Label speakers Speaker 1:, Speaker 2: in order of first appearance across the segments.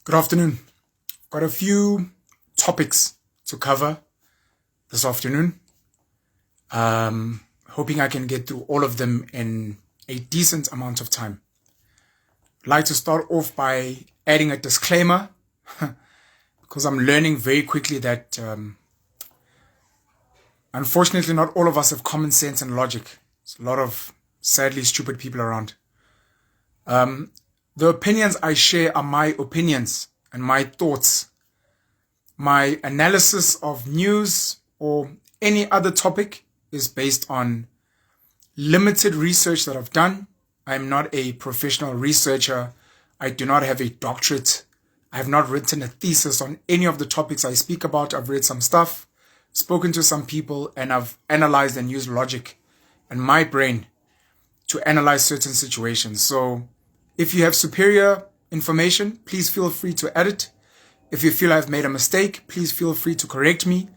Speaker 1: Good afternoon. Got a few topics to cover this afternoon. Hoping I can get through all of them in a decent amount of time. I'd like to start off by adding a disclaimer because I'm learning very quickly that unfortunately not all of us have common sense and logic. There's a lot of sadly stupid people around. The opinions I share are my opinions and my thoughts. My analysis of news or any other topic is based on limited research that I've done. I'm not a professional researcher. I do not have a doctorate. I have not written a thesis on any of the topics I speak about. I've read some stuff, spoken to some people, and I've analyzed and used logic and my brain to analyze certain situations. So if you have superior information, please feel free to add it. If you feel I've made a mistake, please feel free to correct me.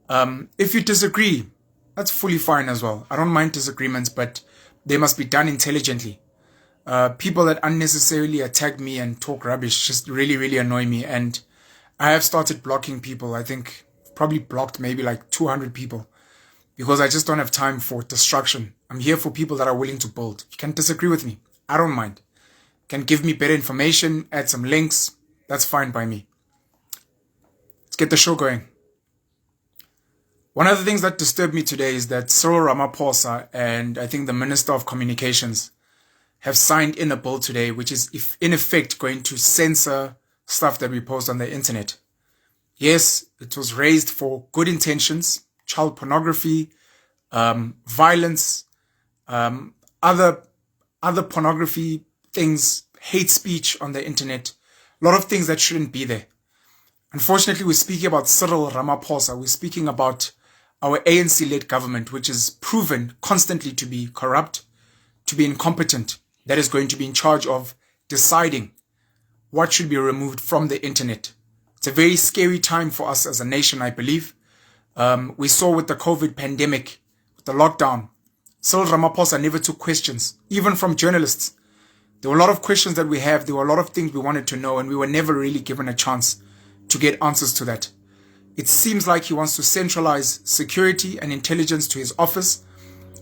Speaker 1: If you disagree, that's fully fine as well. I don't mind disagreements, but they must be done intelligently. People that unnecessarily attack me and talk rubbish just really, really annoy me. And I have started blocking people. I think probably blocked maybe like 200 people because I just don't have time for destruction. I'm here for people that are willing to build. You can disagree with me. I don't mind. Can give me better information, add some links. That's fine by me. Let's get the show going. One of the things that disturbed me today is that Cyril Ramaphosa and I think the Minister of Communications have signed in a bill today, which is in effect going to censor stuff that we post on the internet. Yes, it was raised for good intentions, child pornography, violence, other pornography things, hate speech on the internet, a lot of things that shouldn't be there. Unfortunately, we're speaking about Cyril Ramaphosa. We're speaking about our ANC-led government, which is proven constantly to be corrupt, to be incompetent, that is going to be in charge of deciding what should be removed from the internet. It's a very scary time for us as a nation, I believe. We saw with the COVID pandemic, with the lockdown, Cyril Ramaphosa never took questions, even from journalists. There were a lot of questions that we have. There were a lot of things we wanted to know, and we were never really given a chance to get answers to that. It seems like he wants to centralize security and intelligence to his office,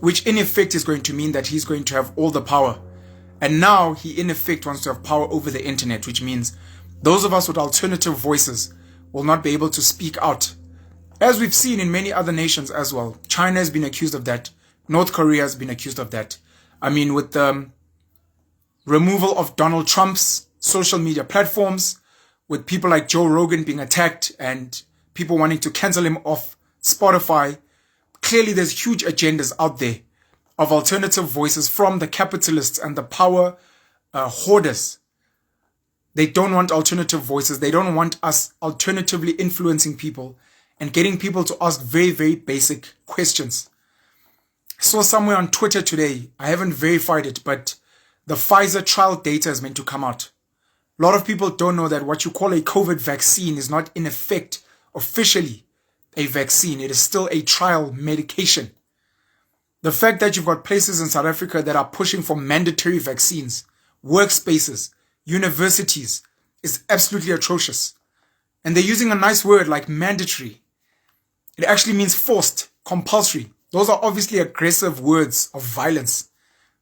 Speaker 1: which in effect is going to mean that he's going to have all the power. And now he in effect wants to have power over the internet, which means those of us with alternative voices will not be able to speak out. As we've seen in many other nations as well. China has been accused of that. North Korea has been accused of that. I mean, with the removal of Donald Trump's social media platforms, with people like Joe Rogan being attacked and people wanting to cancel him off Spotify. Clearly there's huge agendas out there of alternative voices from the capitalists and the power hoarders. They don't want alternative voices. They don't want us alternatively influencing people and getting people to ask very, very basic questions. I saw somewhere on Twitter today, I haven't verified it, but the Pfizer trial data is meant to come out. A lot of people don't know that what you call a COVID vaccine is not in effect officially a vaccine. It is still a trial medication. The fact that you've got places in South Africa that are pushing for mandatory vaccines, workspaces, universities, is absolutely atrocious. And they're using a nice word like mandatory. It actually means forced, compulsory. Those are obviously aggressive words of violence.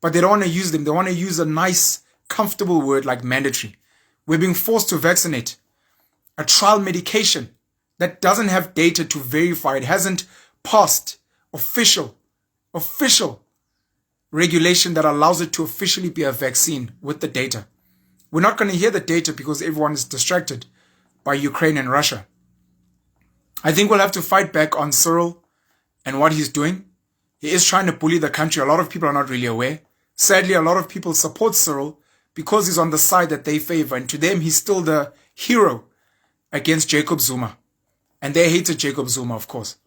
Speaker 1: But they don't want to use them. They want to use a nice, comfortable word like mandatory. We're being forced to vaccinate. A trial medication that doesn't have data to verify. It hasn't passed official regulation that allows it to officially be a vaccine with the data. We're not going to hear the data because everyone is distracted by Ukraine and Russia. I think we'll have to fight back on Cyril and what he's doing. He is trying to bully the country. A lot of people are not really aware. Sadly, a lot of people support Cyril because he's on the side that they favor. And to them, he's still the hero against Jacob Zuma. And they hated Jacob Zuma, of course.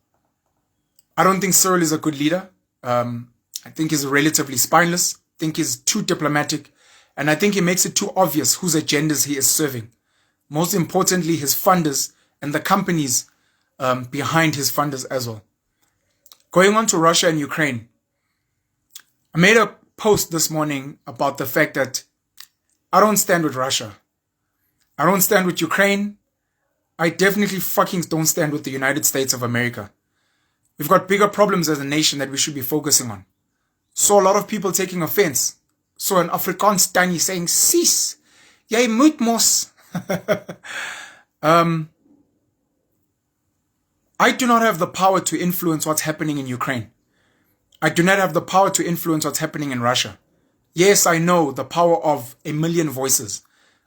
Speaker 1: I don't think Cyril is a good leader. I think he's relatively spineless. I think he's too diplomatic. And I think he makes it too obvious whose agendas he is serving. Most importantly, his funders and the companies behind his funders as well. Going on to Russia and Ukraine. I made a post this morning about the fact that I don't stand with Russia. I don't stand with Ukraine. I definitely fucking don't stand with the United States of America. We've got bigger problems as a nation that we should be focusing on. Saw a lot of people taking offense. Saw an Afrikaans Tanny saying, "Sis, jy moet mos." I do not have the power to influence what's happening in Ukraine. I do not have the power to influence what's happening in Russia. Yes, I know the power of a million voices.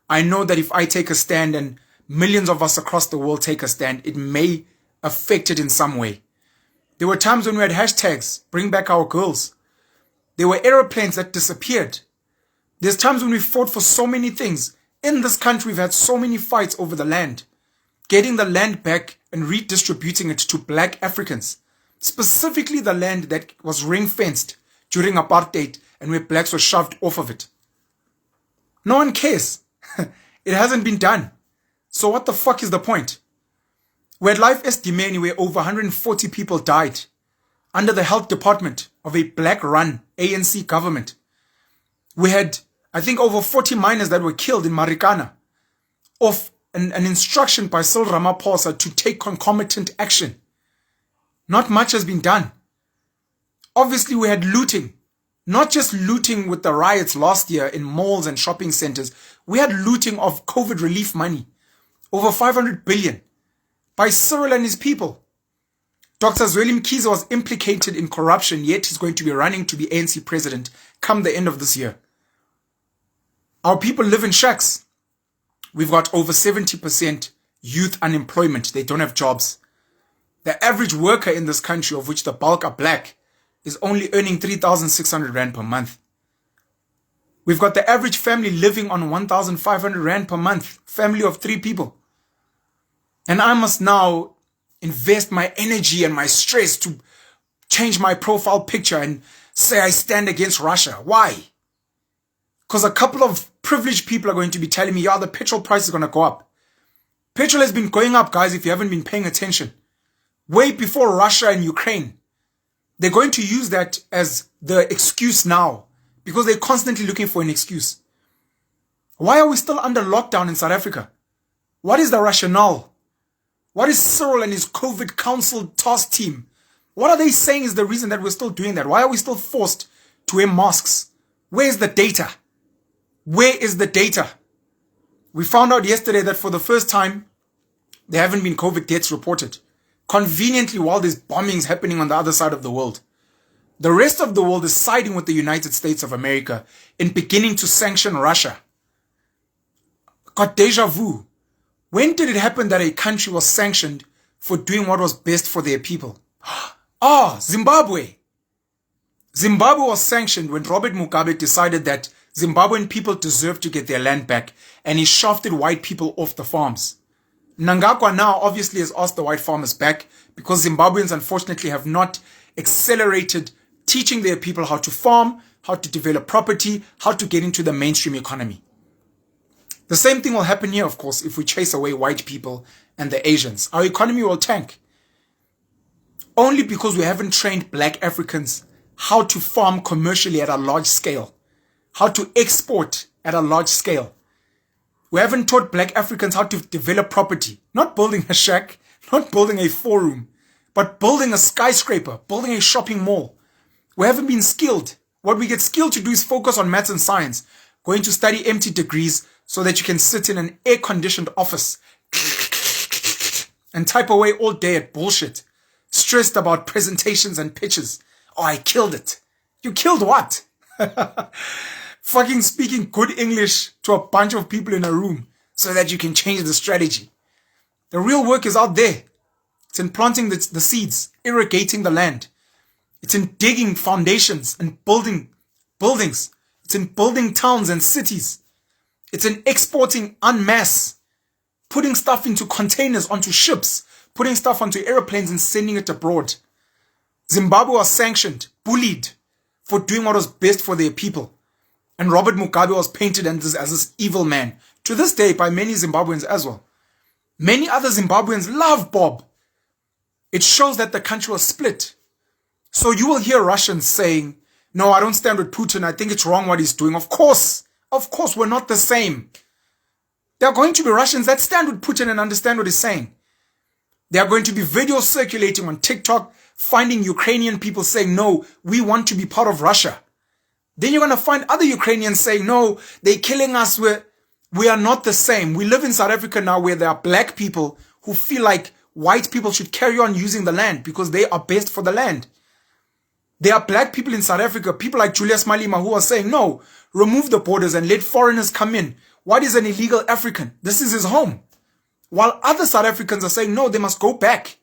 Speaker 1: I know that if I take a stand and millions of us across the world take a stand, it may affect it in some way. There were times when we had hashtags, bring back our girls. There were aeroplanes that disappeared. There's times when we fought for so many things. In this country, we've had so many fights over the land. Getting the land back and redistributing it to black Africans. Specifically the land that was ring-fenced during apartheid and where blacks were shoved off of it. No one cares. It hasn't been done. So what the fuck is the point? We had Life Estimeni where over 140 people died under the health department of a black-run ANC government. We had, I think, over 40 miners that were killed in Marikana of an instruction by Cyril Ramaphosa to take concomitant action. Not much has been done. Obviously, we had looting. Not just looting with the riots last year in malls and shopping centers. We had looting of COVID relief money. Over 500 billion. By Cyril and his people. Dr. Zweli Mkhize was implicated in corruption, yet he's going to be running to be ANC president come the end of this year. Our people live in shacks. We've got over 70% youth unemployment. They don't have jobs. The average worker in this country, of which the bulk are black, is only earning 3,600 Rand per month. We've got the average family living on 1,500 Rand per month. Family of 3 people. And I must now invest my energy and my stress to change my profile picture and say I stand against Russia. Why? Because a couple of privileged people are going to be telling me, yeah, the petrol price is going to go up. Petrol has been going up, guys, if you haven't been paying attention. Way before Russia and Ukraine. They're going to use that as the excuse now because they're constantly looking for an excuse. Why are we still under lockdown in South Africa? What is the rationale? What is Cyril and his COVID council task team? What are they saying is the reason that we're still doing that? Why are we still forced to wear masks? Where is the data? Where is the data? We found out yesterday that for the first time, there haven't been COVID deaths reported. Conveniently, while there's bombings happening on the other side of the world. The rest of the world is siding with the United States of America in beginning to sanction Russia. Got deja vu. When did it happen that a country was sanctioned for doing what was best for their people? Zimbabwe. Zimbabwe was sanctioned when Robert Mugabe decided that Zimbabwean people deserve to get their land back and he shafted white people off the farms. Mnangagwa now obviously has asked the white farmers back because Zimbabweans unfortunately have not accelerated teaching their people how to farm, how to develop property, how to get into the mainstream economy. The same thing will happen here, of course, if we chase away white people and the Asians. Our economy will tank. Only because we haven't trained black Africans how to farm commercially at a large scale, how to export at a large scale. We haven't taught black Africans how to develop property, not building a shack, not building a 4-room, but building a skyscraper, building a shopping mall. We haven't been skilled. What we get skilled to do is focus on maths and science, going to study empty degrees so that you can sit in an air-conditioned office and type away all day at bullshit, stressed about presentations and pitches. Oh, I killed it. You killed what? Fucking speaking good English to a bunch of people in a room so that you can change the strategy. The real work is out there. It's in planting the seeds, irrigating the land. It's in digging foundations and building buildings. It's in building towns and cities. It's in exporting en masse, putting stuff into containers, onto ships, putting stuff onto airplanes and sending it abroad. Zimbabwe was sanctioned, bullied for doing what was best for their people. And Robert Mugabe was painted as this evil man. To this day, by many Zimbabweans as well. Many other Zimbabweans love Bob. It shows that the country was split. So you will hear Russians saying, no, I don't stand with Putin. I think it's wrong what he's doing. Of course, we're not the same. There are going to be Russians that stand with Putin and understand what he's saying. There are going to be videos circulating on TikTok, finding Ukrainian people saying, no, we want to be part of Russia. Then you're going to find other Ukrainians saying, no, they're killing us. We are not the same. We live in South Africa now where there are black people who feel like white people should carry on using the land because they are best for the land. There are black people in South Africa, people like Julius Malema, who are saying, no, remove the borders and let foreigners come in. What is an illegal African? This is his home. While other South Africans are saying, no, they must go back.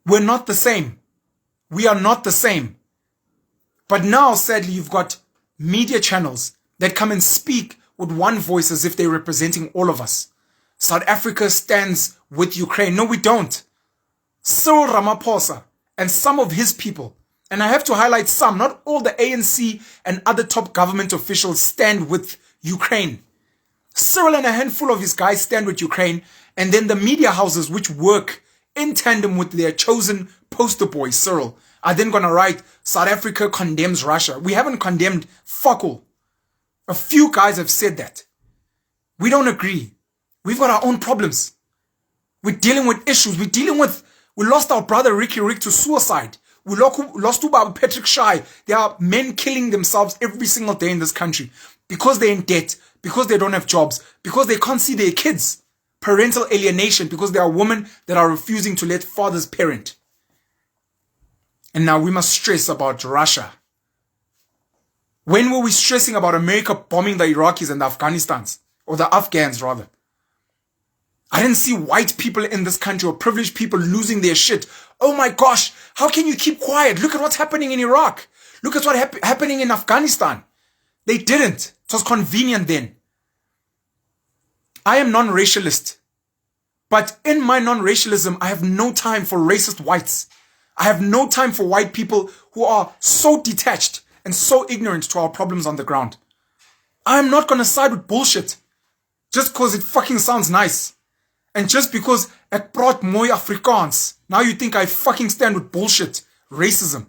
Speaker 1: We're not the same. We are not the same. But now, sadly, you've got media channels that come and speak with one voice as if they're representing all of us. South Africa stands with Ukraine. No, we don't. Cyril Ramaphosa and some of his people, and I have to highlight some, not all the ANC and other top government officials stand with Ukraine. Cyril and a handful of his guys stand with Ukraine, and then the media houses which work in tandem with their chosen poster boy, Cyril, are then going to write, South Africa condemns Russia. We haven't condemned fuck all. A few guys have said that. We don't agree. We've got our own problems. We're dealing with issues. We lost our brother Ricky Rick to suicide. We lost Ubaba Patrick Shai. There are men killing themselves every single day in this country because they're in debt, because they don't have jobs, because they can't see their kids. Parental alienation, because there are women that are refusing to let fathers parent. And now we must stress about Russia. When were we stressing about America bombing the Iraqis and the Afghanistans? Or the Afghans, rather. I didn't see white people in this country or privileged people losing their shit. Oh my gosh, how can you keep quiet? Look at what's happening in Iraq. Look at what's happening in Afghanistan. They didn't. It was convenient then. I am non-racialist. But in my non-racialism, I have no time for racist whites. I have no time for white people who are so detached and so ignorant to our problems on the ground. I am not going to side with bullshit just because it fucking sounds nice. And just because ek praat mooi Afrikaans, now you think I fucking stand with bullshit, racism.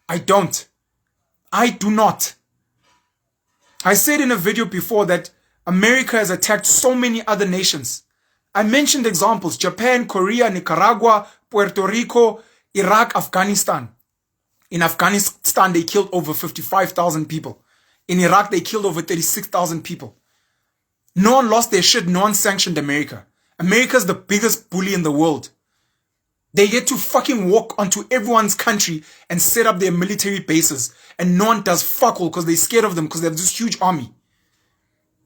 Speaker 1: I don't. I do not. I said in a video before that America has attacked so many other nations. I mentioned examples: Japan, Korea, Nicaragua, Puerto Rico, Iraq, Afghanistan. In Afghanistan, they killed over 55,000 people. In Iraq, they killed over 36,000 people. No one lost their shit. No one sanctioned America. America's the biggest bully in the world. They get to fucking walk onto everyone's country and set up their military bases. And no one does fuck all because they're scared of them because they have this huge army.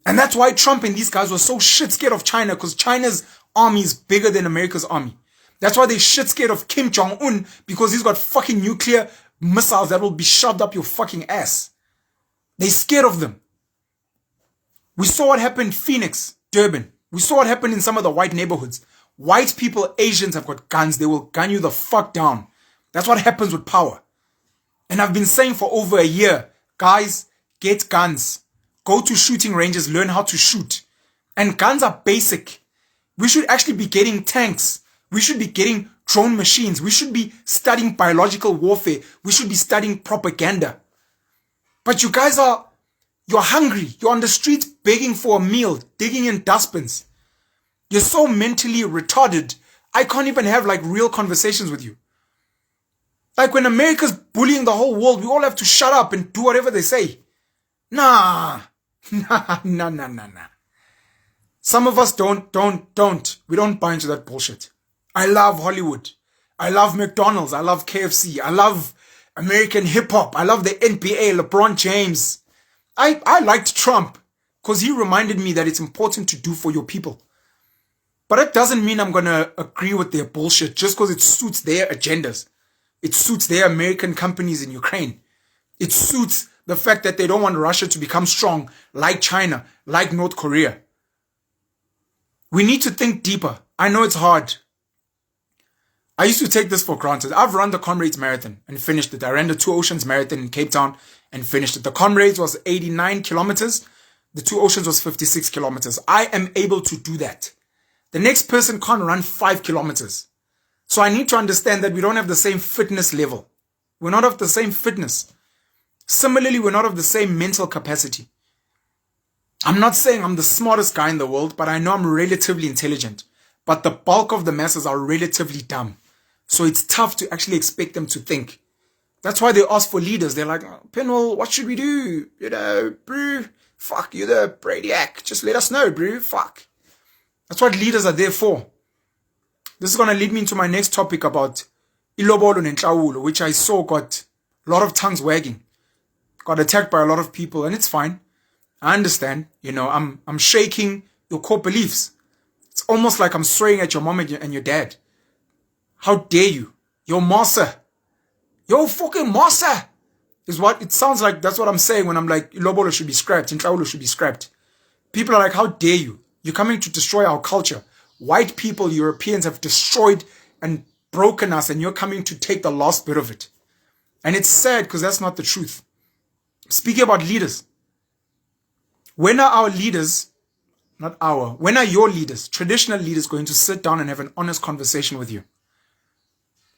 Speaker 1: And that's why Trump and these guys were so shit scared of China, because China's army is bigger than America's army. That's why they're shit scared of Kim Jong-un, because he's got fucking nuclear missiles that will be shoved up your fucking ass. They're scared of them. We saw what happened in Phoenix, Durban. We saw what happened in some of the white neighborhoods. White people, Asians have got guns. They will gun you the fuck down. That's what happens with power. And I've been saying for over a year, guys, get guns. Go to shooting ranges, learn how to shoot. And guns are basic. We should actually be getting tanks. We should be getting drone machines. We should be studying biological warfare. We should be studying propaganda. But you guys you're hungry. You're on the streets begging for a meal, digging in dustbins. You're so mentally retarded. I can't even have like real conversations with you. Like when America's bullying the whole world, we all have to shut up and do whatever they say. Nah. Nah. Some of us don't. We don't buy into that bullshit. I love Hollywood. I love McDonald's. I love KFC. I love American hip hop. I love the NBA, LeBron James. I liked Trump because he reminded me that it's important to do for your people. But it doesn't mean I'm going to agree with their bullshit just because it suits their agendas. It suits their American companies in Ukraine. It suits the fact that they don't want Russia to become strong like China, like North Korea. We need to think deeper. I know it's hard. I used to take this for granted. I've run the Comrades Marathon and finished it. I ran the Two Oceans Marathon in Cape Town and finished it. The Comrades was 89 kilometers. The Two Oceans was 56 kilometers. I am able to do that. The next person can't run 5 kilometers. So I need to understand that we don't have the same fitness level. We're not of the same fitness. Similarly, we're not of the same mental capacity. I'm not saying I'm the smartest guy in the world, but I know I'm relatively intelligent. But the bulk of the masses are relatively dumb. So it's tough to actually expect them to think. That's why they ask for leaders. They're like, Penwell, what should we do? You know, bro, fuck, you're the Brainiac. Just let us know, bro, fuck. That's what leaders are there for. This is going to lead me into my next topic about iLobolo and iNhlawulo, which I saw got a lot of tongues wagging. Got attacked by a lot of people, and it's fine. I understand. You know, I'm shaking your core beliefs. It's almost like I'm swearing at your mom and your dad. How dare you? Your massa. Your fucking massa is what it sounds like. That's what I'm saying when I'm like, iLobolo should be scrapped, iNhlawulo should be scrapped. People are like, how dare you? You're coming to destroy our culture. White people, Europeans have destroyed and broken us, and you're coming to take the last bit of it. And it's sad because that's not the truth. Speaking about leaders, when are our leaders, when are your leaders, traditional leaders, going to sit down and have an honest conversation with you?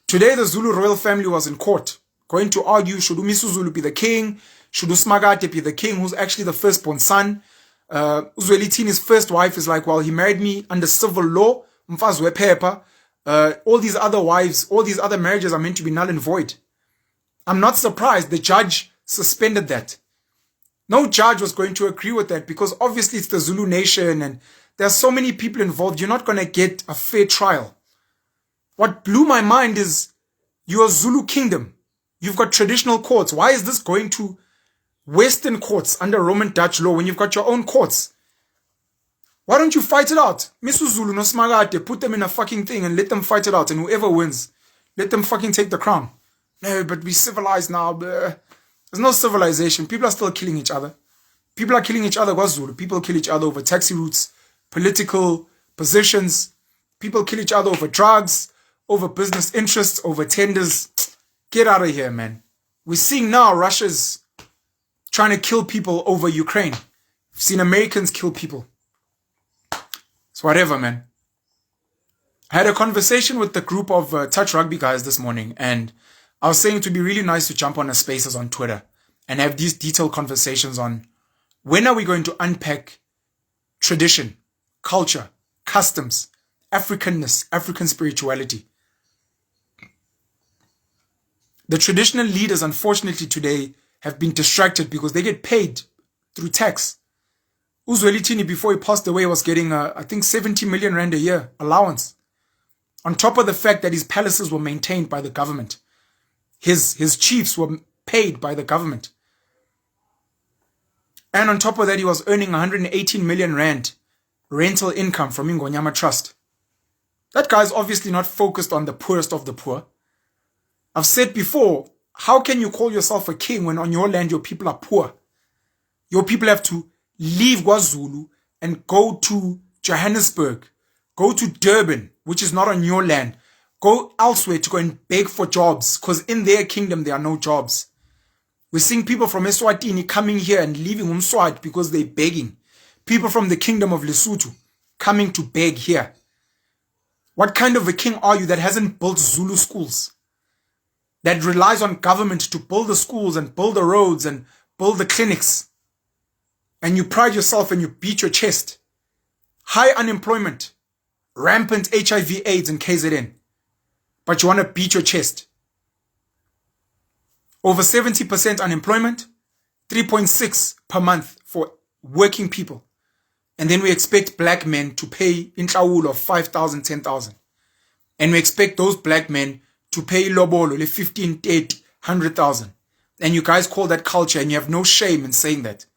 Speaker 1: Today, the Zulu royal family was in court, going to argue, should uMisuzulu be the king? Should uSmagade be the king, who's actually the firstborn son? Uzwelithini's first wife is like, well, he married me under civil law. All these other wives, all these other marriages are meant to be null and void. I'm not surprised the judge suspended that. No judge was going to agree with that because obviously it's the Zulu nation and there's so many people involved. You're not going to get a fair trial. What blew my mind is you're a Zulu kingdom. You've got traditional courts. Why is this going to Western courts under Roman Dutch law when you've got your own courts? Why don't you fight it out? Misuzulu no Smagate, put them in a fucking thing and let them fight it out, and whoever wins, let them fucking take the crown. No, but we civilized now. There's no civilization. People are still killing each other. People are killing each other. KwaZulu. People kill each other over taxi routes, political positions. People kill each other over drugs, over business interests, over tenders. Get out of here, man. We're seeing now Russia's trying to kill people over Ukraine. We've seen Americans kill people. It's whatever, man. I had a conversation with the group of Touch Rugby guys this morning, and I was saying it would be really nice to jump on a Spaces on Twitter and have these detailed conversations on when are we going to unpack tradition, culture, customs, Africanness, African spirituality. The traditional leaders, unfortunately, today have been distracted because they get paid through tax. Uzwelithini, before he passed away, was getting, I think, 70 million rand a year allowance. On top of the fact that his palaces were maintained by the government. His chiefs were paid by the government. And on top of that, he was earning 118 million rand rental income from Ingonyama Trust. That guy's obviously not focused on the poorest of the poor. I've said before, how can you call yourself a king when on your land your people are poor? Your people have to leave KwaZulu and go to Johannesburg, go to Durban, which is not on your land, go elsewhere to go and beg for jobs because in their kingdom there are no jobs. We're seeing people from Eswatini coming here and leaving Umswat because they're begging. People from the kingdom of Lesotho coming to beg here. What kind of a king are you that hasn't built Zulu schools? That relies on government to build the schools and build the roads and build the clinics. And you pride yourself and you beat your chest. High unemployment, rampant HIV AIDS and KZN. But you want to beat your chest. Over 70% unemployment, 3.6 per month for working people. And then we expect black men to pay iNhlawulo of 5,000, 10,000. And we expect those black men to pay iLobolo, 15, 30, 100,000. And you guys call that culture and you have no shame in saying that.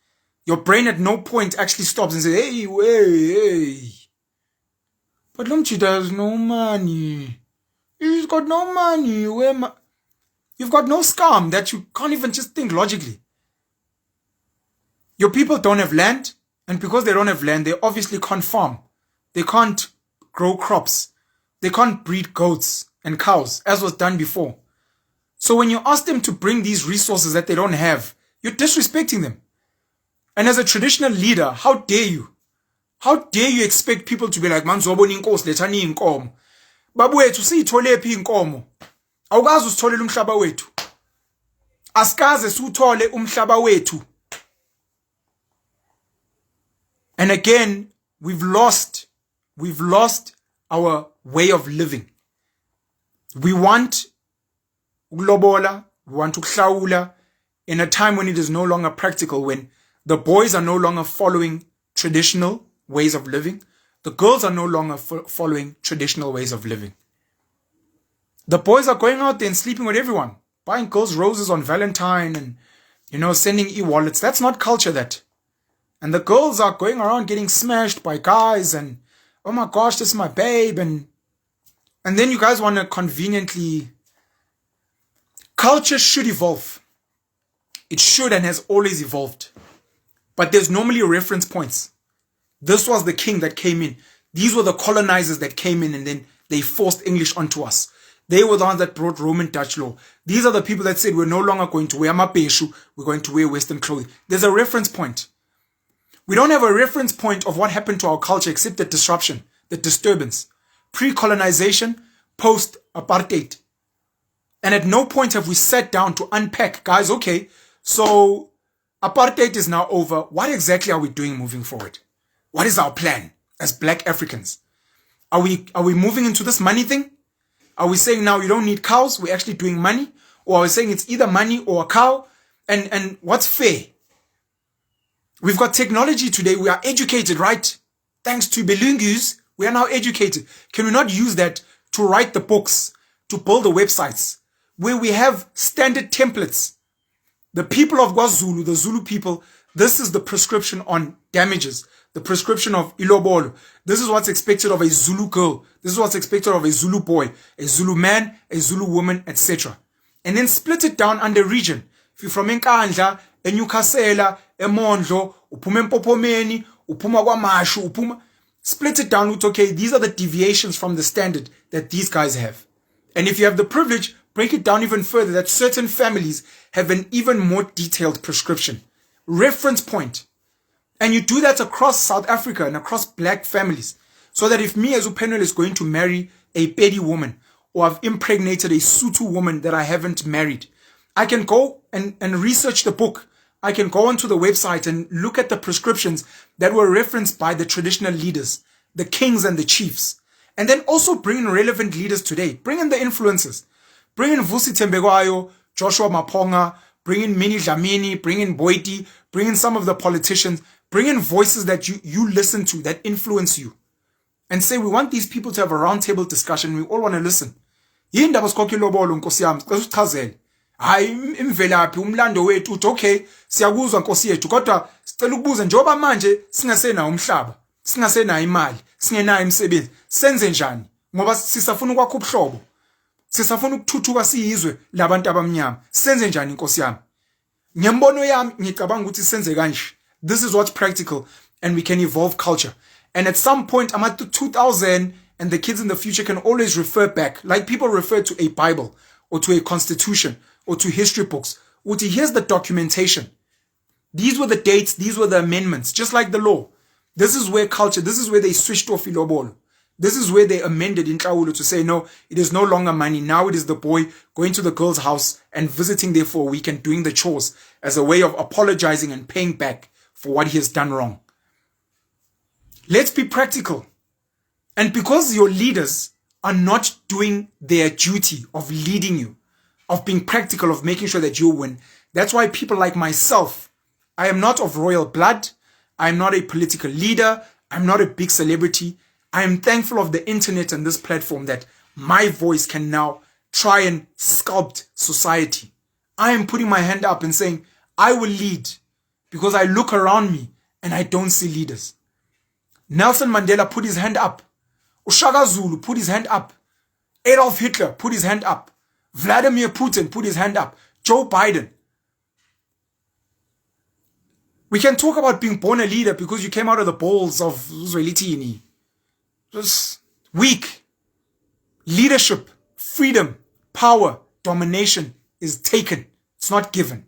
Speaker 1: Your brain at no point actually stops and says, hey. But Lumchida has no money. He's got no money. You've got no scum that you can't even just think logically. Your people don't have land. And because they don't have land, they obviously can't farm. They can't grow crops. They can't breed goats and cows, as was done before. So when you ask them to bring these resources that they don't have, you're disrespecting them. And as a traditional leader, how dare you? How dare you expect people to be like, man, zobona inkosi lethani inkomo. Babu wethu siyithole phi inkomo? Awukazi usitholele umhlaba wethu. Asikaze siuthole umhlaba wethu. And again, we've lost our way of living. We want iLobolo, we want iNhlawulo in a time when it is no longer practical, when the boys are no longer following traditional ways of living. The girls are no longer following traditional ways of living. The boys are going out there and sleeping with everyone, buying girls roses on Valentine and, sending e-wallets. That's not culture, that. And the girls are going around getting smashed by guys and, oh my gosh, this is my babe. And then you guys want to conveniently... Culture should evolve. It should and has always evolved. But there's normally reference points. This was the king that came in. These were the colonizers that came in and then they forced English onto us. They were the ones that brought Roman Dutch law. These are the people that said we're no longer going to wear mapeshu, we're going to wear Western clothing. There's a reference point. We don't have a reference point of what happened to our culture except the disruption, the disturbance, pre-colonization, post-apartheid. And at no point have we sat down to unpack, guys, okay, so apartheid is now over. What exactly are we doing moving forward? What is our plan as Black Africans? Are we moving into this money thing? Are we saying now you don't need cows, we're actually doing money? Or are we saying it's either money or a cow? And what's fair? We've got technology today, we are educated, right? Thanks to Belungus, we are now educated. Can we not use that to write the books, to build the websites, where we have standard templates? The people of KwaZulu, the Zulu people, this is the prescription on damages. The prescription of iLobolo. This is what's expected of a Zulu girl. This is what's expected of a Zulu boy, a Zulu man, a Zulu woman, etc. And then split it down under region. If you're from iNhlawulo, eNyukhasela, eMondlo, uphuma eMpopomeni, uphuma kwaMashu, uphuma. Split it down with, okay, these are the deviations from the standard that these guys have. And if you have the privilege, break it down even further, that certain families have an even more detailed prescription. Reference point. And you do that across South Africa and across Black families. So that if me as Upenwell is going to marry a Pedi woman, or I've impregnated a Sotho woman that I haven't married, I can go and research the book. I can go onto the website and look at the prescriptions that were referenced by the traditional leaders, the kings and the chiefs. And then also bring in relevant leaders today. Bring in the influencers. Bring in Vusi Thembekwayo, Joshua Maponga, bring in Minnie Dlamini, bring in Boiti, bring in some of the politicians. Bring in voices that you listen to, that influence you. And say, we want these people to have a roundtable discussion. We all want to listen. Yindaba sikhokha iLobolo Nkosi yami, sicela usichazele. Hayi imvelaphi umlando wethu uthi okay, siyakuzwa Nkosi yethu, kodwa sicela ukubuza njengoba manje singasenayo umhlaba, singasenayo imali, singenayo imisebenzi, senze njani? Ngoba sisafuna ukwakha ubuhlobo. Sisafuna ukuthuthuka siyizwe labantu abamnyama. Senze njani Nkosi yami? Ngembono yami ngicabanga ukuthi senze kanje. This is what's practical, and we can evolve culture. And at some point, I'm at the 2000, and the kids in the future can always refer back, like people refer to a Bible, or to a constitution, or to history books, or to here's the documentation. These were the dates, these were the amendments, just like the law. This is where culture, this is where they switched off iLobolo. This is where they amended iNhlawulo to say, no, it is no longer money. Now it is the boy going to the girl's house and visiting there for a week and doing the chores as a way of apologizing and paying back for what he has done wrong. Let's be practical. And because your leaders are not doing their duty of leading you, of being practical, of making sure that you win, that's why people like myself, I am not of royal blood, I am not a political leader, I'm not a big celebrity. I am thankful of the internet and this platform that my voice can now try and sculpt society. I am putting my hand up and saying, I will lead. Because I look around me and I don't see leaders. Nelson Mandela put his hand up. Ushaka Zulu put his hand up. Adolf Hitler put his hand up. Vladimir Putin put his hand up. Joe Biden. We can talk about being born a leader because you came out of the balls of Zwelithini. Just weak. Leadership, freedom, power, domination is taken. It's not given.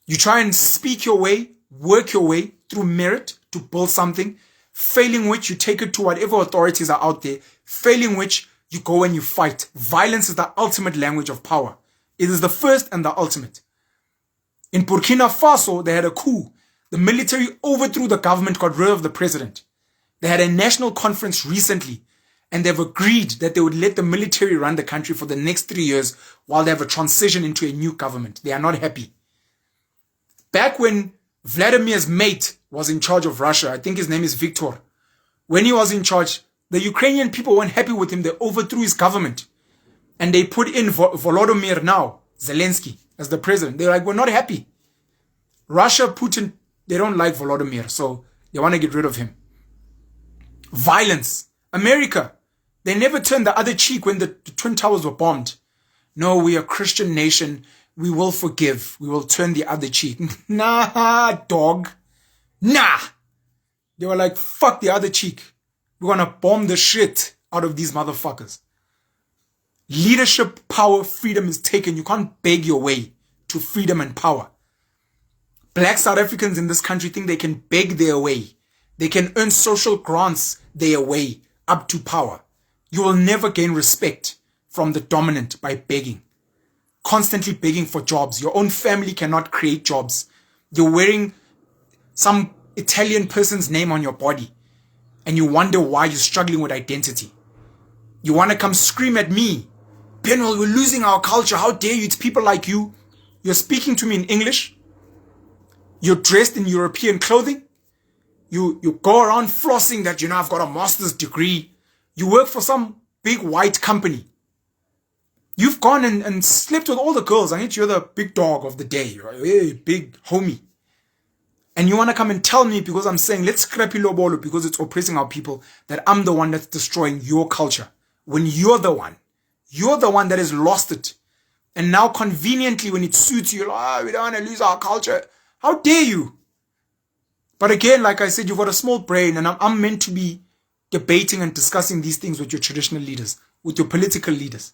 Speaker 1: You try and speak your way, work your way through merit to build something, failing which you take it to whatever authorities are out there, failing which you go and you fight. Violence is the ultimate language of power. It is the first and the ultimate. In Burkina Faso, they had a coup. The military overthrew the government, got rid of the president. They had a national conference recently, and they've agreed that they would let the military run the country for the next 3 years while they have a transition into a new government. They are not happy. Back when Vladimir's mate was in charge of Russia, I think his name is Viktor, when he was in charge, the Ukrainian people weren't happy with him. They overthrew his government. And they put in Volodymyr now, Zelensky, as the president. They're like, we're not happy. Russia, Putin, they don't like Volodymyr, so they want to get rid of him. Violence. America, they never turned the other cheek when the Twin Towers were bombed. No, we are a Christian nation. We will forgive. We will turn the other cheek. Nah, dog. Nah. They were like, fuck the other cheek. We're going to bomb the shit out of these motherfuckers. Leadership, power, freedom is taken. You can't beg your way to freedom and power. Black South Africans in this country think they can beg their way. They can earn social grants their way up to power. You will never gain respect from the dominant by begging. Constantly begging for jobs. Your own family cannot create jobs. You're wearing some Italian person's name on your body, and you wonder why you're struggling with identity. You want to come scream at me, Benwell, we're losing our culture. How dare you? It's people like you. You're speaking to me in English. You're dressed in European clothing. You go around flossing that, I've got a master's degree. You work for some big white company. You've gone and slept with all the girls. I think you're the big dog of the day, right? Hey, big homie. And you want to come and tell me, because I'm saying, let's scrap iLobolo because it's oppressing our people, that I'm the one that's destroying your culture. When you're the one that has lost it. And now conveniently when it suits you, we don't want to lose our culture. How dare you? But again, like I said, you've got a small brain, and I'm meant to be debating and discussing these things with your traditional leaders, with your political leaders.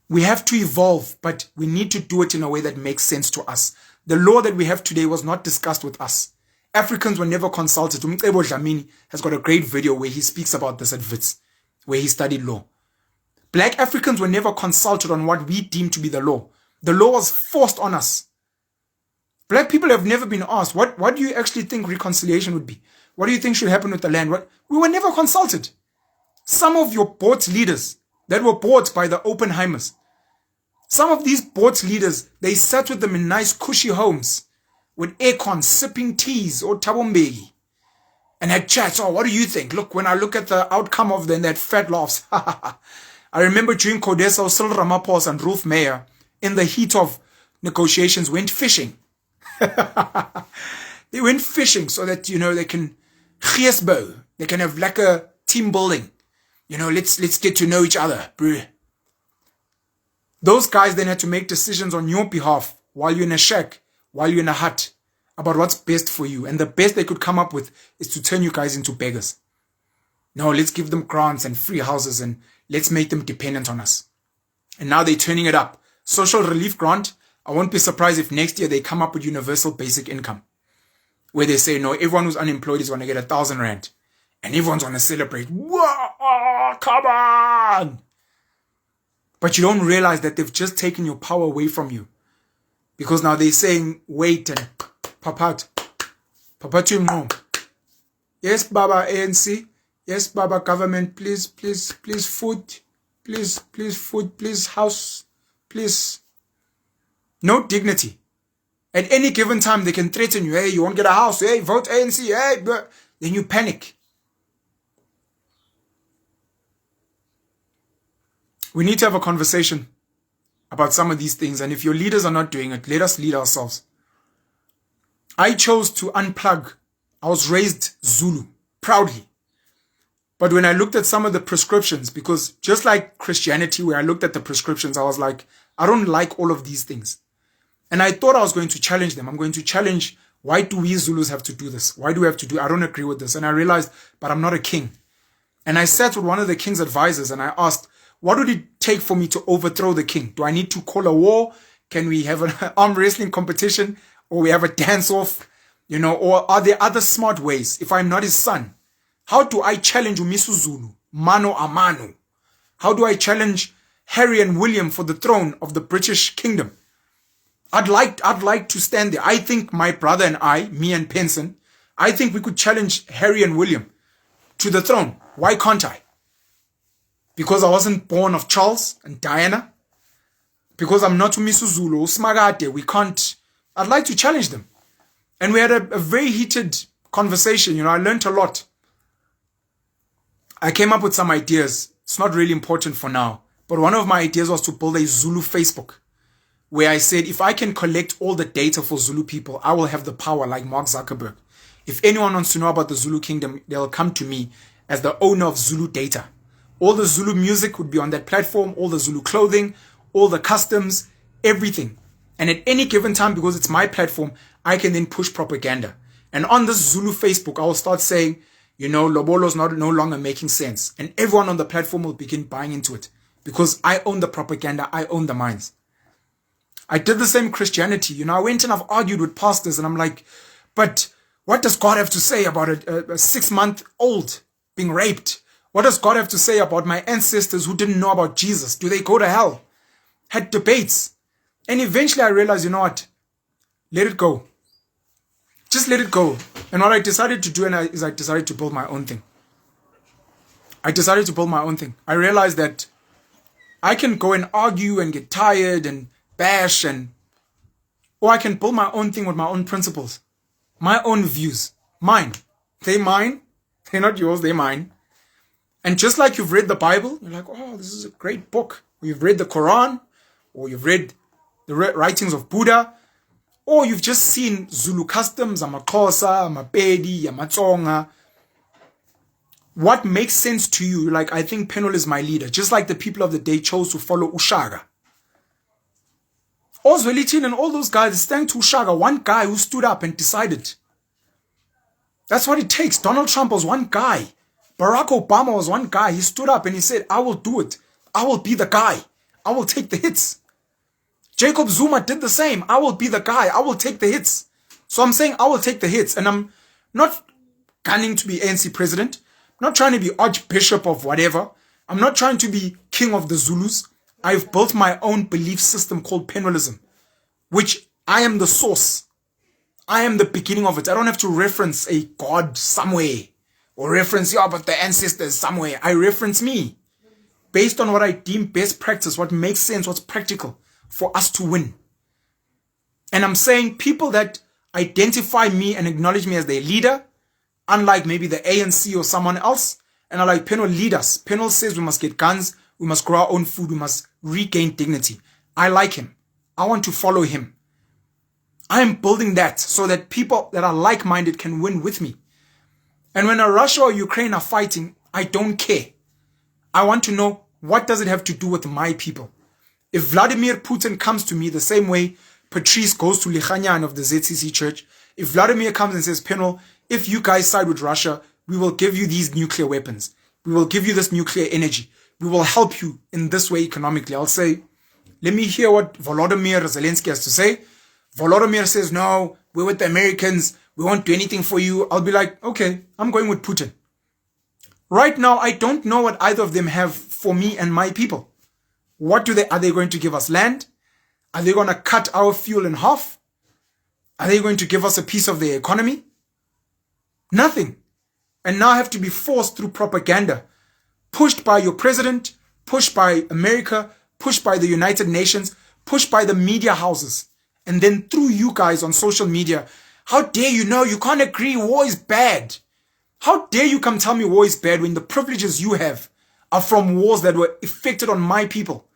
Speaker 1: We have to evolve, but we need to do it in a way that makes sense to us. The law that we have today was not discussed with us. Africans were never consulted. Umcebo Dlamini has got a great video where he speaks about this at Wits, where he studied law. Black Africans were never consulted on what we deem to be the law. The law was forced on us. Black people have never been asked, what do you actually think reconciliation would be? What do you think should happen with the land? We were never consulted. Some of your board leaders that were bought by the Oppenheimers, some of these board leaders, they sat with them in nice cushy homes with aircon, sipping teas or tabombegi, and had chats. Oh, what do you think? Look, when I look at the outcome of that fat laughs. I remember during Codesa, Cyril Ramaphosa and Ruth Meyer, in the heat of negotiations, went fishing. They went fishing so that, they can geesbou. They can have like a team building. Let's get to know each other, bro. Those guys then had to make decisions on your behalf while you're in a shack, while you're in a hut, about what's best for you. And the best they could come up with is to turn you guys into beggars. No, let's give them grants and free houses and let's make them dependent on us. And now they're turning it up. Social relief grant. I won't be surprised if next year they come up with universal basic income, where they say, no, everyone who's unemployed is going to get 1,000 rand. And everyone's going to celebrate. Whoa, come on. But you don't realize that they've just taken your power away from you. Because now they're saying, wait and papa to him. Yes, Baba ANC. Yes, Baba government. Please food. Please food. Please house. Please. No dignity. At any given time, they can threaten you. Hey, you won't get a house. Hey, vote ANC. Hey, but then you panic. We need to have a conversation about some of these things. And if your leaders are not doing it, let us lead ourselves. I chose to unplug. I was raised Zulu, proudly. But when I looked at some of the prescriptions, because just like Christianity, where I looked at the prescriptions, I was like, I don't like all of these things. And I thought I was going to challenge them. I'm going to challenge, why do we Zulus have to do this? Why do we have to do it? I don't agree with this. And I realized, but I'm not a king. And I sat with one of the king's advisors and I asked, what would it take for me to overthrow the king? Do I need to call a war? Can we have an arm wrestling competition? Or we have a dance-off? Or are there other smart ways? If I'm not his son, how do I challenge Umisu Zulu, mano a mano? How do I challenge Harry and William for the throne of the British kingdom? I'd like to stand there. I think my brother and I, me and Penson, I think we could challenge Harry and William to the throne. Why can't I? Because I wasn't born of Charles and Diana. Because I'm not Umisuzulu, Smagate. We can't. I'd like to challenge them. And we had a very heated conversation. I learned a lot. I came up with some ideas. It's not really important for now. But one of my ideas was to build a Zulu Facebook, where I said, if I can collect all the data for Zulu people, I will have the power like Mark Zuckerberg. If anyone wants to know about the Zulu kingdom, they'll come to me as the owner of Zulu data. All the Zulu music would be on that platform, all the Zulu clothing, all the customs, everything. And at any given time, because it's my platform, I can then push propaganda. And on this Zulu Facebook, I will start saying, Lobolo's no longer making sense. And everyone on the platform will begin buying into it. Because I own the propaganda, I own the minds. I did the same Christianity. I went and I've argued with pastors and I'm like, but what does God have to say about a 6-month-old being raped? What does God have to say about my ancestors who didn't know about Jesus? Do they go to hell? Had debates. And eventually I realized, you know what? Let it go. Just let it go. And what I decided to do is I decided to build my own thing. I realized that I can go and argue and get tired and bash or I can build my own thing with my own principles, my own views, mine. They're mine. They're not yours. They're mine. And just like you've read the Bible, you're like, oh, this is a great book. Or you've read the Quran, or you've read the writings of Buddha, or you've just seen Zulu customs, amaXhosa, amapedi, amaTsonga. What makes sense to you? Like, I think Penol is my leader. Just like the people of the day chose to follow Ushaga. Oswelitin and all those guys stand to Ushaga. One guy who stood up and decided. That's what it takes. Donald Trump was one guy. Barack Obama was one guy. He stood up and he said, I will do it. I will be the guy. I will take the hits. Jacob Zuma did the same. I will be the guy. I will take the hits. So I'm saying I will take the hits. And I'm not gunning to be ANC president. I'm not trying to be archbishop of whatever. I'm not trying to be king of the Zulus. I've built my own belief system called Penolism, which I am the source. I am the beginning of it. I don't have to reference a God somewhere or reference, but the ancestors somewhere. I reference me based on what I deem best practice, what makes sense, what's practical for us to win. And I'm saying people that identify me and acknowledge me as their leader, unlike maybe the ANC or someone else, and are like, Penol, lead us. Penol says we must get guns, we must grow our own food, we must regain dignity. I like him. I want to follow him. I am building that so that people that are like-minded can win with me. And when Russia or Ukraine are fighting, I don't care. I want to know, what does it have to do with my people? If Vladimir Putin comes to me the same way Patrice goes to Lichanyan of the ZCC church, if Vladimir comes and says, Penol, if you guys side with Russia, we will give you these nuclear weapons. We will give you this nuclear energy. We will help you in this way economically. I'll say, let me hear what Volodymyr Zelensky has to say. Volodymyr says, no, we're with the Americans. We won't do anything for you. I'll be like, okay, I'm going with Putin. Right now, I don't know what either of them have for me and my people. What are they going to give us land? Are they going to cut our fuel in half? Are they going to give us a piece of their economy? Nothing. And now I have to be forced through propaganda, pushed by your president, pushed by America, pushed by the United Nations, pushed by the media houses, and then through you guys on social media. How dare you can't agree, war is bad. How dare you come tell me war is bad when the privileges you have are from wars that were effected on my people?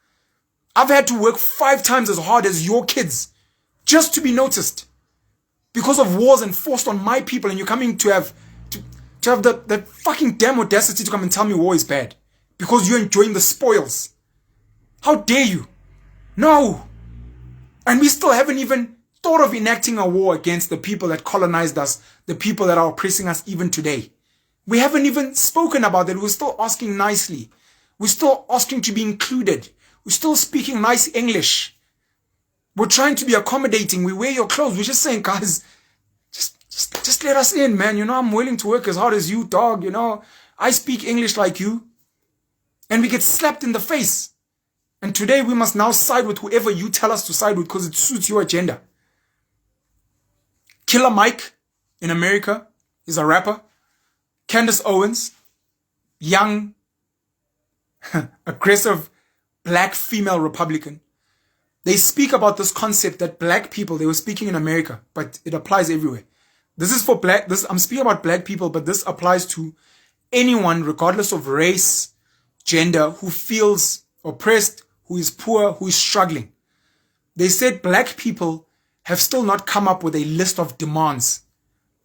Speaker 1: I've had to work 5 times as hard as your kids just to be noticed because of wars enforced on my people, and you're coming to have the fucking damn audacity to come and tell me war is bad because you're enjoying the spoils. How dare you? No. And we still haven't even thought of enacting a war against the people that colonized us, the people that are oppressing us even today. We haven't even spoken about that. We're still asking nicely. We're still asking to be included. We're still speaking nice English. We're trying to be accommodating. We wear your clothes. We're just saying, guys, just let us in, man. I'm willing to work as hard as you, dog. I speak English like you. And we get slapped in the face. And today we must now side with whoever you tell us to side with because it suits your agenda. Killer Mike in America is a rapper. Candace Owens, young, aggressive, black female Republican. They speak about this concept that black people, they were speaking in America, but it applies everywhere. This is for black, I'm speaking about black people, but this applies to anyone, regardless of race, gender, who feels oppressed, who is poor, who is struggling. They said black people have still not come up with a list of demands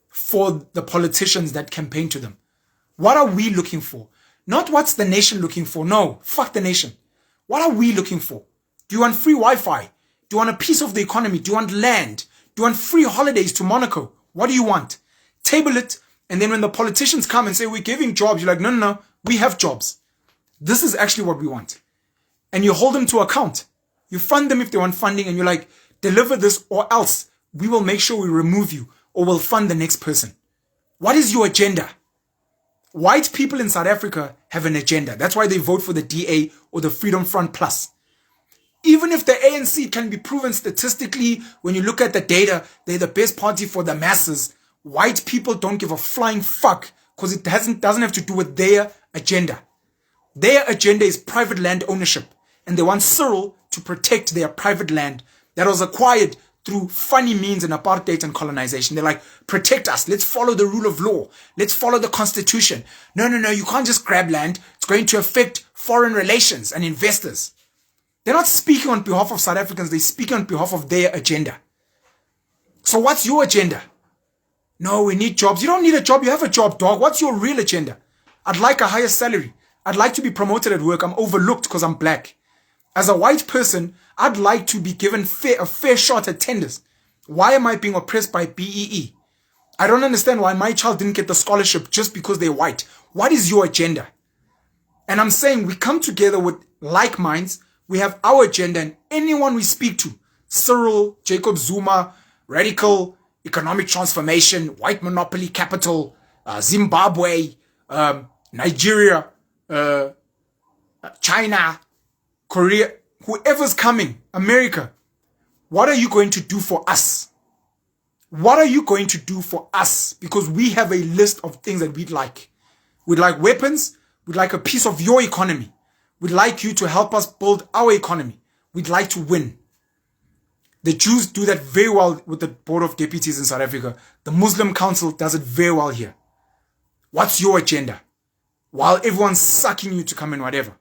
Speaker 1: for the politicians that campaign to them. What are we looking for? Not what's the nation looking for. No, fuck the nation. What are we looking for? Do you want free Wi-Fi? Do you want a piece of the economy? Do you want land? Do you want free holidays to Monaco? What do you want? Table it, and then when the politicians come and say, we're giving jobs, you're like, no, no, no, we have jobs. This is actually what we want. And you hold them to account. You fund them if they want funding, and you're like, deliver this or else we will make sure we remove you or we'll fund the next person. What is your agenda? White people in South Africa have an agenda. That's why they vote for the DA or the Freedom Front Plus. Even if the ANC can be proven statistically, when you look at the data, they're the best party for the masses, white people don't give a flying fuck because it doesn't have to do with their agenda. Their agenda is private land ownership, and they want Cyril to protect their private land that was acquired through funny means in apartheid and colonization. They're like, protect us. Let's follow the rule of law. Let's follow the constitution. No, no, no, you can't just grab land. It's going to affect foreign relations and investors. They're not speaking on behalf of South Africans. They're speaking on behalf of their agenda. So what's your agenda? No, we need jobs. You don't need a job. You have a job, dog. What's your real agenda? I'd like a higher salary. I'd like to be promoted at work. I'm overlooked because I'm black. As a white person, I'd like to be given a fair shot at tenders. Why am I being oppressed by BEE? I don't understand why my child didn't get the scholarship just because they're white. What is your agenda? And I'm saying we come together with like minds. We have our agenda, and anyone we speak to, Cyril, Jacob Zuma, radical economic transformation, white monopoly capital, Zimbabwe, Nigeria, China, Korea, whoever's coming, America, what are you going to do for us? What are you going to do for us? Because we have a list of things that we'd like. We'd like weapons. We'd like a piece of your economy. We'd like you to help us build our economy. We'd like to win. The Jews do that very well with the Board of Deputies in South Africa. The Muslim Council does it very well here. What's your agenda? While everyone's sucking you to come in whatever.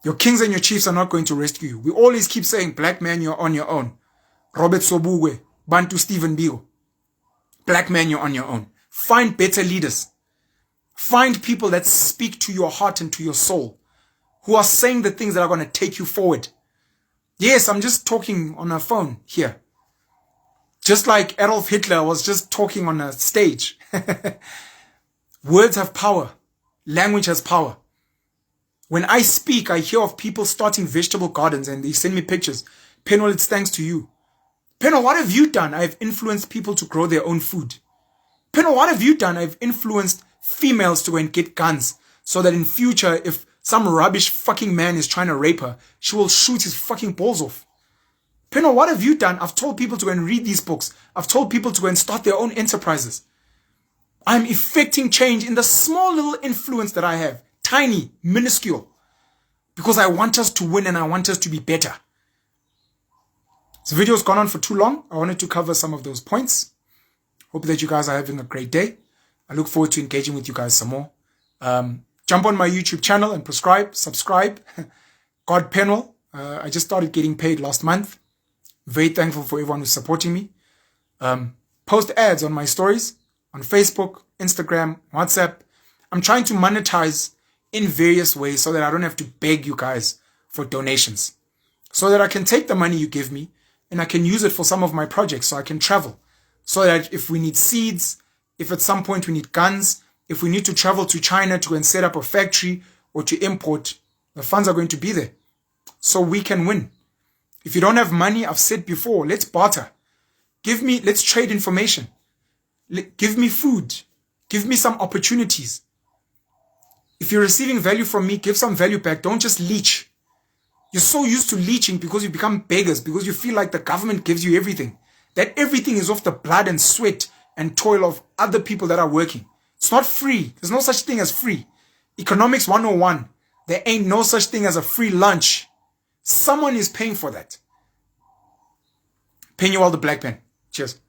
Speaker 1: Your kings and your chiefs are not going to rescue you. We always keep saying, black man, you're on your own. Robert Sobukwe, Bantu Stephen Biko. Black man, you're on your own. Find better leaders. Find people that speak to your heart and to your soul, who are saying the things that are going to take you forward. Yes, I'm just talking on a phone here. Just like Adolf Hitler was just talking on a stage. Words have power. Language has power. When I speak, I hear of people starting vegetable gardens and they send me pictures. Penwell, it's thanks to you. Penwell, what have you done? I've influenced people to grow their own food. Penwell, what have you done? I've influenced females to go and get guns so that in future, if some rubbish fucking man is trying to rape her, she will shoot his fucking balls off. Penwell, what have you done? I've told people to go and read these books. I've told people to go and start their own enterprises. I'm effecting change in the small little influence that I have. Tiny, minuscule. Because I want us to win and I want us to be better. This video's gone on for too long. I wanted to cover some of those points. Hope that you guys are having a great day. I look forward to engaging with you guys some more. Jump on my YouTube channel and subscribe. God Penwell. I just started getting paid last month. Very thankful for everyone who's supporting me. Post ads on my stories on Facebook, Instagram, WhatsApp. I'm trying to monetize in various ways so that I don't have to beg you guys for donations. So that I can take the money you give me and I can use it for some of my projects so I can travel. So that if we need seeds, if at some point we need guns, if we need to travel to China to go and set up a factory or to import, the funds are going to be there. So we can win. If you don't have money, I've said before, let's barter. Let's trade information. Give me food. Give me some opportunities. If you're receiving value from me, give some value back. Don't just leech. You're so used to leeching because you become beggars, because you feel like the government gives you everything. That everything is off the blood and sweat and toil of other people that are working. It's not free. There's no such thing as free. Economics 101. There ain't no such thing as a free lunch. Someone is paying for that. Paying you all the black pen. Cheers.